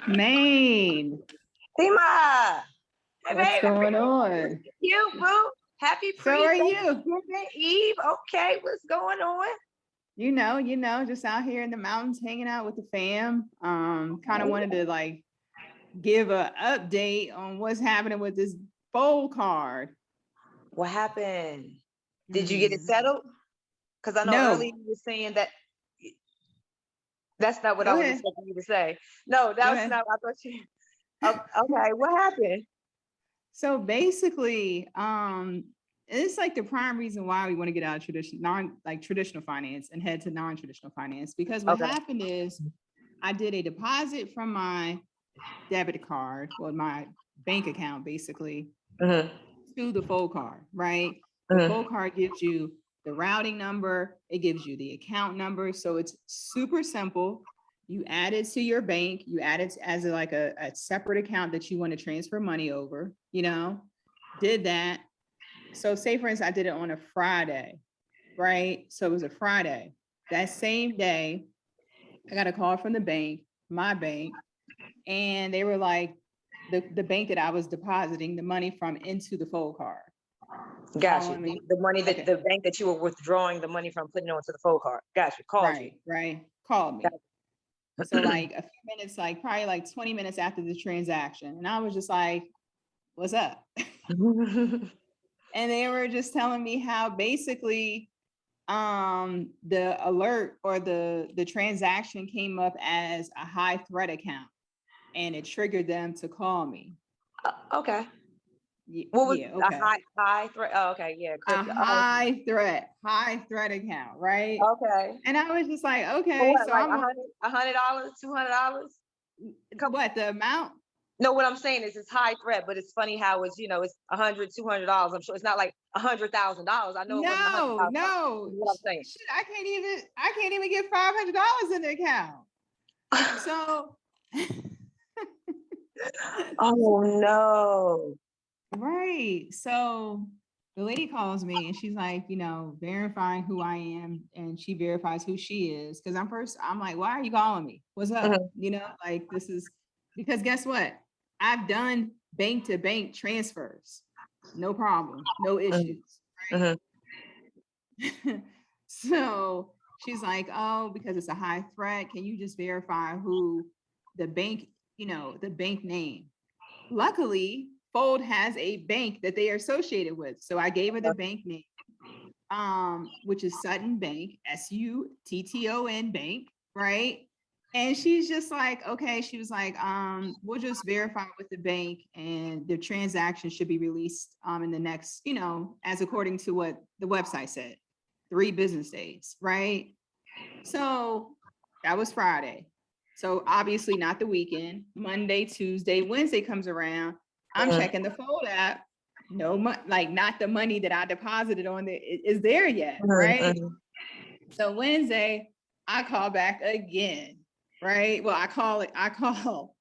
Maine. Tima. Hey, What's babe. going on? You, boo. Happy So are you? pre-Thanksgiving Eve. Okay, what's going on? Just out here in the mountains hanging out with the fam. Kind of wanted to like give a update on what's happening with this bowl card. What happened? Did you get it settled? Because I know No. earlier you were saying that that's not what Go I was ahead. expecting you to say. No, that Go was ahead. not what I thought you. Okay, what happened? So basically, it's like the prime reason why we want to get out of traditional finance and head to non-traditional finance. Because what happened is I did a deposit from my debit card or my bank account, basically, to the Fold card, right? The Fold card gives you the routing number, it gives you the account number. So it's super simple. You add it to your bank, you add it as a separate account that you want to transfer money over, did that. So say for instance, I did it on a Friday, right? So it was a Friday. That same day, I got a call from the bank, my bank, and they were like, the bank that I was depositing the money from into the Fold card. Gotcha. The money that the bank that you were withdrawing the money from, putting it onto the Fold card. Gotcha. Called you. Right. Called me. So like a few minutes, like probably like 20 minutes after the transaction. And I was just like, what's up? And they were just telling me how basically the alert or the transaction came up as a high threat account and it triggered them to call me. Okay. What was a high threat? Oh, okay, yeah. Crypto. A high threat account, right? Okay. And I was just like, okay. What, so like I'm $100, $200? What, the amount? No, what I'm saying is it's high threat, but it's funny how it's, it's $100, $200. I'm sure it's not like $100,000. I know it wasn't $100,000. No. What I'm saying. Shit, I can't even get $500 in the account. So. Oh no. Right. So the lady calls me and she's like, verifying who I am, and she verifies who she is. Because I'm like, why are you calling me? What's up? Like this is because guess what? I've done bank to bank transfers. No problem. No issues. Right? So she's like, oh, because it's a high threat, can you just verify who the bank, the bank name? Luckily, Fold has a bank that they are associated with. So I gave her the bank name, which is Sutton Bank, SUTTON Bank, right? And she's just like, okay, she was like, we'll just verify with the bank and the transaction should be released in the next, as according to what the website said, 3 business days, right? So that was Friday. So obviously not the weekend. Monday, Tuesday, Wednesday comes around. I'm checking the Fold app. No, not the money that I deposited on there is there yet, right? So Wednesday, I call back again, right? Well, I call,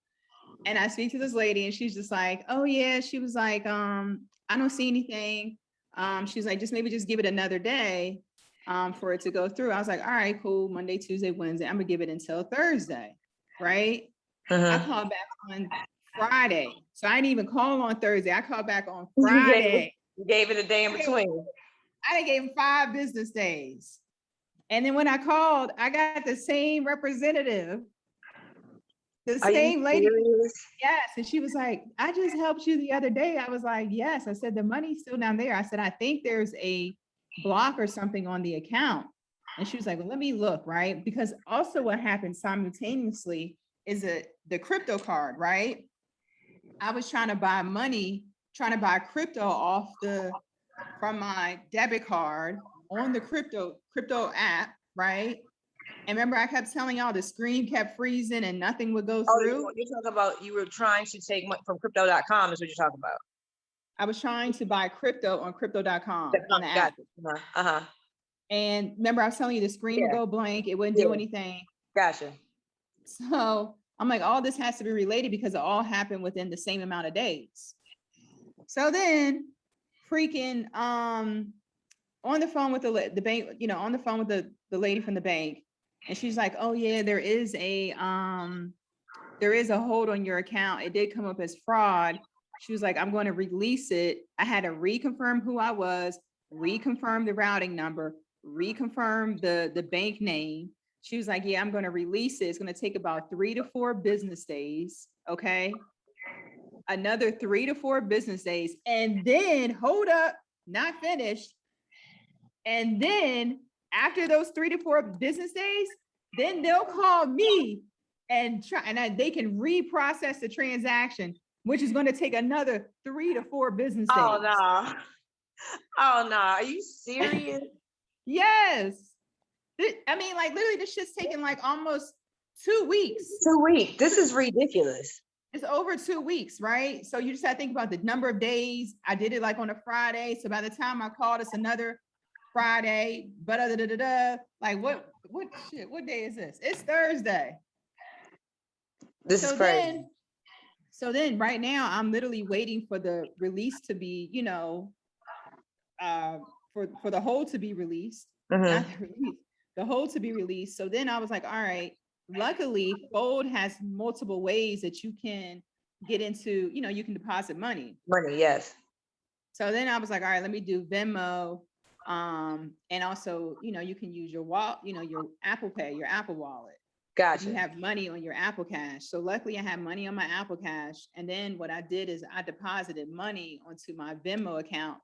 and I speak to this lady, and she's just like, "Oh yeah," she was like, "I don't see anything." She's like, "Just maybe just give it another day, for it to go through." I was like, "All right, cool. Monday, Tuesday, Wednesday. I'm gonna give it until Thursday." Right. I called back on Friday. So I didn't even call on Thursday. I called back on Friday. You gave it a day in between. I gave him 5 business days. And then when I called, I got the same representative. The same lady. Yes. And she was like, I just helped you the other day. I was like, yes. I said, the money's still down there. I said, I think there's a block or something on the account. And she was like, well, let me look, right? Because also what happened simultaneously is the crypto card, right? I was trying to buy crypto from my debit card on the crypto app, right? And remember, I kept telling y'all the screen kept freezing and nothing would go through. Oh, you're talking about you were trying to take money from crypto.com is what you're talking about. I was trying to buy crypto on crypto.com on the app. And remember, I was telling you the screen would go blank. It wouldn't do anything. Gotcha. So I'm like, all this has to be related because it all happened within the same amount of days. So then freaking on the phone with the bank, on the phone with the lady from the bank. And she's like, oh yeah, there is a there is a hold on your account. It did come up as fraud. She was like, I'm going to release it. I had to reconfirm who I was, reconfirm the routing number, reconfirm the bank name. She was like, yeah, I'm going to release it. It's going to take about 3 to 4 business days. Okay. Another 3 to 4 business days. And then hold up, not finished. And then after those 3 to 4 business days, then they'll call me and try, and they can reprocess the transaction, which is going to take another 3 to 4 business days. Oh no. Oh no. Are you serious? Yes. I mean, like literally this shit's taking like almost 2 weeks. 2 weeks. This is ridiculous. It's over 2 weeks, right? So you just have to think about the number of days. I did it like on a Friday. So by the time I called, it's another Friday, but like what shit, what day is this? It's Thursday. This is crazy. So then right now I'm literally waiting for the release to be, for the hold to be released. Not the release, the hold to be released. So then I was like, all right, luckily Fold has multiple ways that you can get into, you can deposit money. Yes. So then I was like, all right, let me do Venmo. And also, you can use your wallet, your Apple Pay, your Apple Wallet. Gotcha. You have money on your Apple Cash. So luckily I had money on my Apple Cash. And then what I did is I deposited money onto my Venmo account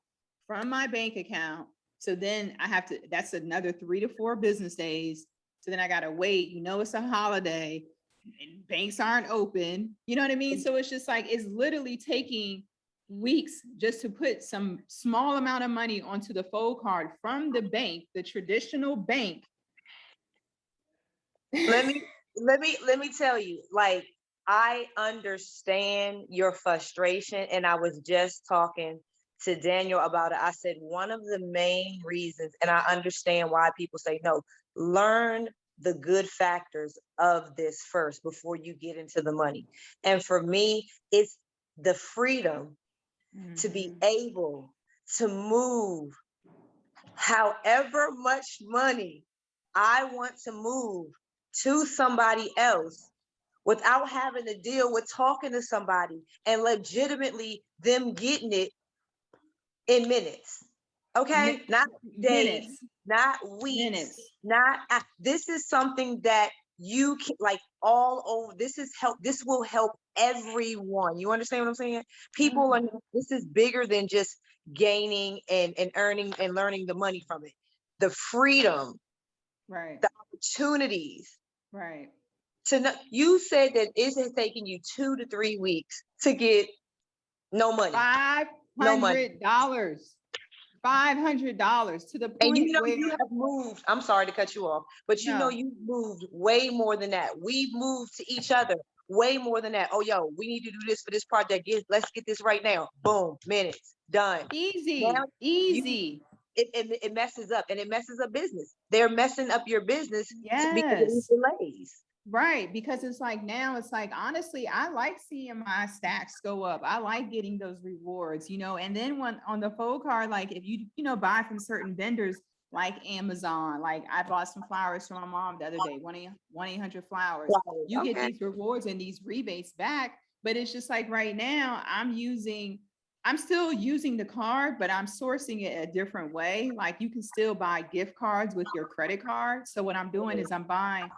from my bank account. So then that's another 3 to 4 business days. So then I got to wait, it's a holiday and banks aren't open. You know what I mean? So it's just like, it's literally taking weeks just to put some small amount of money onto the Fold card from the bank, the traditional bank. Let me tell you, like, I understand your frustration, and I was just talking to Daniel about it. I said one of the main reasons, and I understand why people say no, learn the good factors of this first before you get into the money. And for me, it's the freedom to be able to move however much money I want to move to somebody else without having to deal with talking to somebody and legitimately them getting it in minutes. Okay, not days, not weeks, not. This is something that you can, like, all over. This will help everyone. You understand what I'm saying? People are. This is bigger than just gaining and earning and learning the money from it. The freedom, right? The opportunities, right? To know, you said that it's taking you 2 to 3 weeks to get no money. $500. $500 to the point. And you have moved. I'm sorry to cut you off, but you've moved way more than that. We've moved to each other way more than that. Oh, yo, we need to do this for this project. Let's get this right now. Boom, minutes, done. Easy, now, easy. It messes up, and it messes up business. They're messing up your business because of these delays. Right, because it's like now it's like, honestly, I like seeing my stacks go up. I like getting those rewards, and then when on the Fold card, like if you buy from certain vendors like Amazon, like I bought some flowers from my mom the other day, 1-800-Flowers. You get these rewards and these rebates back, but it's just like right now I'm still using the card, but I'm sourcing it a different way. Like you can still buy gift cards with your credit card. So what I'm doing is I'm buying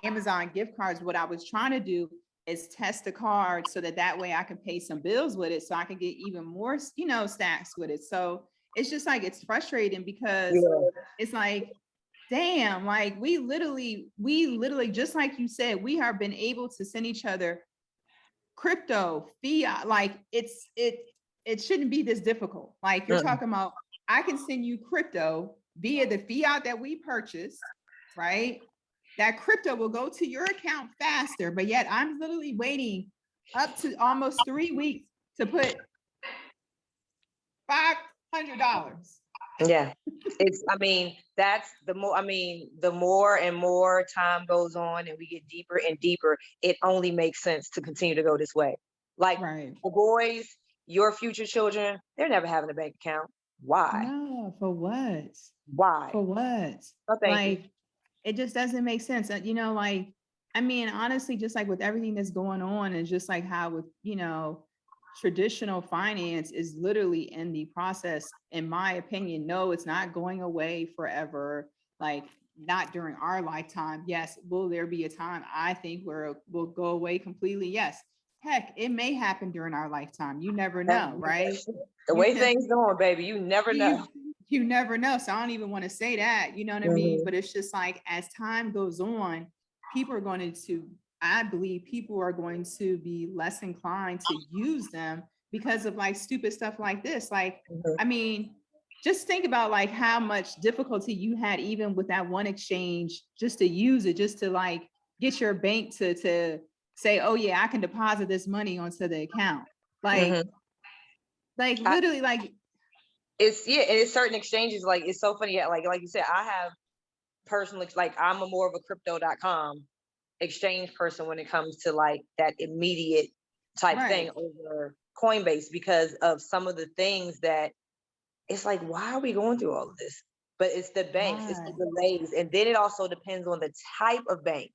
Amazon gift cards. What I was trying to do is test the card so that way I can pay some bills with it, so I can get even more, stacks with it. So it's just like, it's frustrating because it's like, damn, like we literally, just like you said, we have been able to send each other crypto, fiat, like it shouldn't be this difficult. Like you're talking about, I can send you crypto via the fiat that we purchased, right? That crypto will go to your account faster, but yet I'm literally waiting up to almost 3 weeks to put $500. Yeah, that's the more and more time goes on and we get deeper and deeper, it only makes sense to continue to go this way. Like the boys, your future children, they're never having a bank account. Why? No, for what? Why? For what? Oh, thank you. It just doesn't make sense. Like I mean, honestly, just like with everything that's going on, and just like how with, traditional finance is literally in the process, in my opinion. No, it's not going away forever. Like, not during our lifetime. Yes. Will there be a time? I think where it will go away completely? Yes. Heck, it may happen during our lifetime. You never know, right? The You way things going, baby, you never you know. you never know. So I don't even want to say that, you know what I mean? Mhm. But it's just like, as time goes on, people are going to, I believe people are going to be less inclined to use them because of like stupid stuff like this. Like, Mhm. I mean, just think about like how much difficulty you had even with that one exchange, just to use it, just to like get your bank to say, oh yeah, I can deposit this money onto the account. Like, Mhm. I, literally, like, it's yeah, and it's certain exchanges. Like it's so funny. Yeah, like you said, I have personally, like I'm a more of a crypto.com exchange person when it comes to like that immediate type thing right. over Coinbase because of some of the things that it's like, why are we going through all of this? But it's the banks, it's the Right. delays. And then it also depends on the type of bank.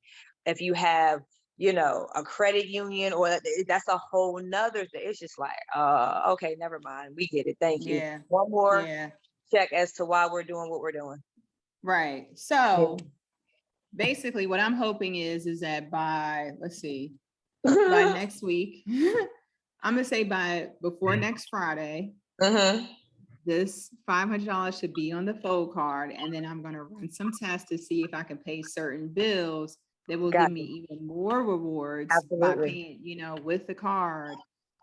If you have, a credit union or that's a whole nother thing. It's just like, okay, never mind. We get it. Thank you. Yeah. One more Yeah. check as to why we're doing what we're doing. Right. Yeah. So basically what I'm hoping is that by, let's see, by next week, I'm gonna say by before next Friday, Hmm. this $500 should be on the fold card, and then I'm gonna run some tests to see if I can pay certain bills that will give me Gotcha. even more rewards by Absolutely. paying, with the card.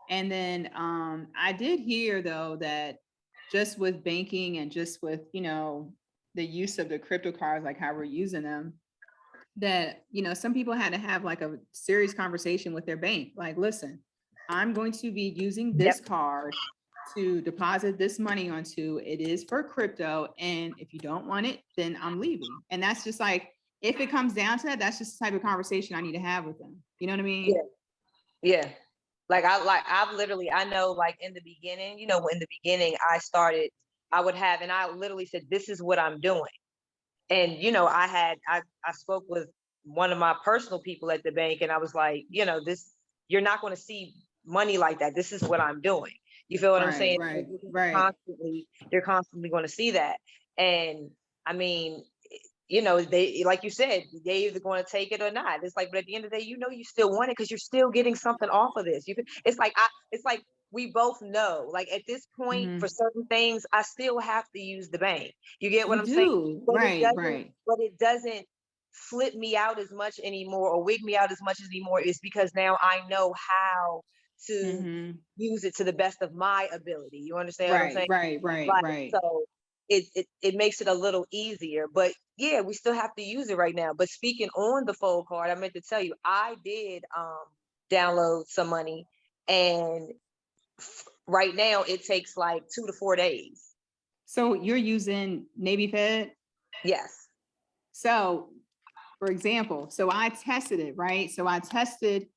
And then I did hear though that just with banking and just with, the use of the crypto cards, like how we're using them, that, some people had to have like a serious conversation with their bank. Like, listen, I'm going to be using this Yep. card to deposit this money onto. It is for crypto. And if you don't want it, then I'm leaving. And that's just like, if it comes down to that, that's just the type of conversation I need to have with them. You know what I mean? Yeah. Yeah. I've literally, I know, like in the beginning, in the beginning I would have, and I literally said, this is what I'm doing. And, I spoke with one of my personal people at the bank and I was like, you're not going to see money like that. This is what I'm doing. You feel what I'm Right, saying? right, You're right. constantly going to see that. And I mean, they, like you said, they either going to take it or not. It's like, but at the end of the day, you still want it because you're still getting something off of this. It's like we both know, like at this point, Hmm. for certain things, I still have to use the bank. You get what You I'm saying? do. But it Right, doesn't, right. but it doesn't flip me out as much anymore or wig me out as much anymore. Is because now I know how to Hmm. use it to the best of my ability. You understand what I'm Right, saying? right, right, Like, right. so it makes it a little easier. But yeah, we still have to use it right now. But speaking on the fold card, I meant to tell you, I did download some money, and right now it takes like 2 to 4 days. So you're using Navy Fed? Yes. So, for example, so I tested it, right? So I tested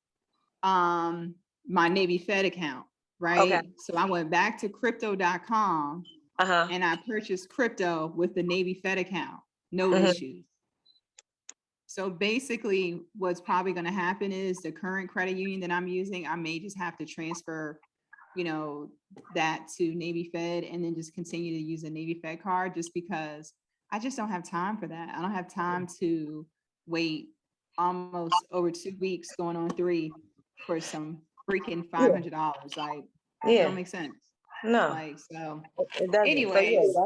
um my Navy Fed account, Okay. right? So I went back to crypto.com Uh-huh. and I purchased crypto with the Navy Fed account. No Hmm. issues. So basically what's probably going to happen is the current credit union that I'm using, I may just have to transfer, you know, that to Navy Fed and then just continue to use a Navy Fed card, just because I just don't have time for that. I don't have time to wait almost over 2 weeks, going on 3, for some freaking Yeah. $500. Like, it don't Yeah. make sense. No, Like, so it doesn't. So yeah, anyways.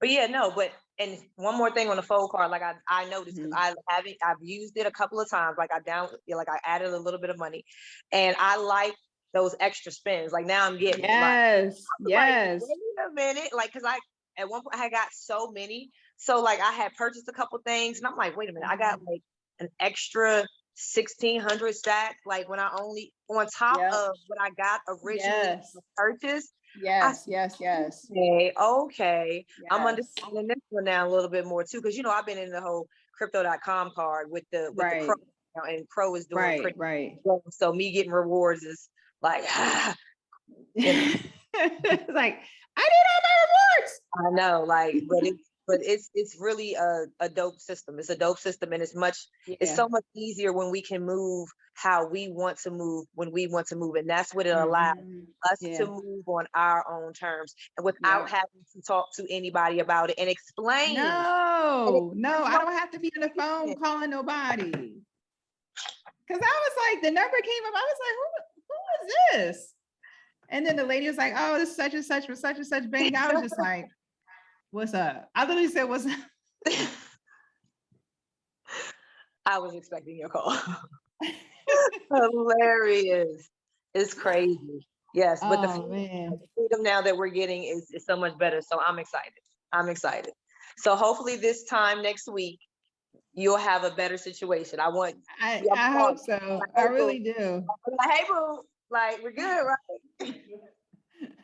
but yeah, no, but and one more thing on the fold card, like I noticed because Mhm. I've used it a couple of times. Like like I added a little bit of money, and I like those extra spins. Like now I'm getting it. Yes, Like yes. wait a minute, like because I at one point I had got so many, so like I had purchased a couple things, and I'm like, wait a minute, I got Mhm. like an extra 1,600 stacks. Like when I only on top Yep. of what I got originally Yes. purchased. I Yes, yes, yes, Okay, okay. I'm yes. understanding this one now a little bit more too, because I've been in the whole crypto.com card with the Crow Right, now, and Crow is doing right, pretty right. well. So me getting rewards is like, you know, It's like, I need all my rewards. I know, like, but it's but it's really a dope system. It's a dope system, and it's Yeah. so much easier when we can move how we want to move when we want to move, and that's what it allows us to Yeah. move on our own terms and without Yeah. having to talk to anybody about it and explain. No, no, I No, don't have to be on the phone calling nobody. Cause I was like, the number came up. I was like, who is this? And then the lady was like, oh, this is such and such for such and such bank. I was just like, what's up? I literally said, what's up? I was expecting your call. Hilarious. It's crazy. Yes, but the Oh man. freedom now that we're getting is so much better. So I'm excited. I'm excited. So hopefully this time next week you'll have a better situation. I want I you to hope call so. like, I hey really boo, do. like, hey boo, like we're good, right?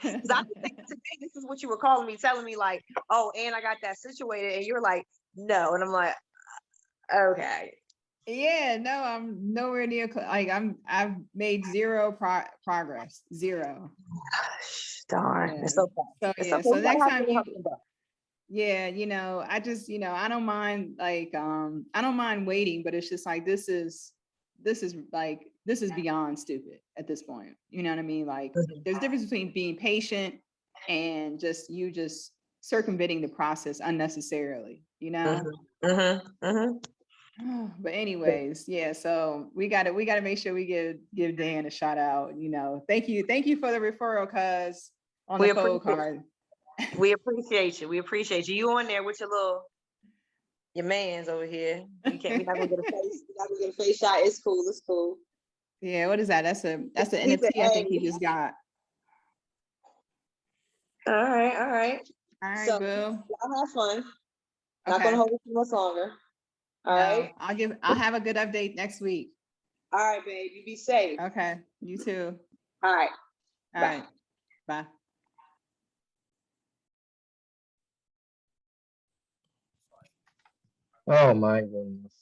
Because I was thinking today, this is what you were calling me, telling me like, oh, and I got that situated, and you're like, no, and I'm like, okay. Yeah, no, I'm nowhere near. I've made zero progress. Zero. Darn, Yeah. it's okay. So It's yeah. okay. So We gotta next have time to you, help them back. yeah, I just, I don't mind I don't mind waiting, but it's just like this is beyond stupid at this point. You know what I mean? Like there's a difference between being patient and just circumventing the process unnecessarily, But anyways, yeah, so we gotta make sure we give Dan a shout out, Thank you for the referral, cuz on the We code appreciate card. we appreciate you. We appreciate you. You on there with your man's over here. You can't. We're not gonna get a face. We're not gonna get a face shot. It's cool. It's cool. Yeah, what is that? That's an He said, NFT I think he just got. All right, all right. All right, So boo. y'all have fun. Not gonna Okay. hold it too much longer. All No, right. I'll have a good update next week. All right, babe. You be safe. Okay. You too. All right. All Bye. right. Bye. Oh my goodness.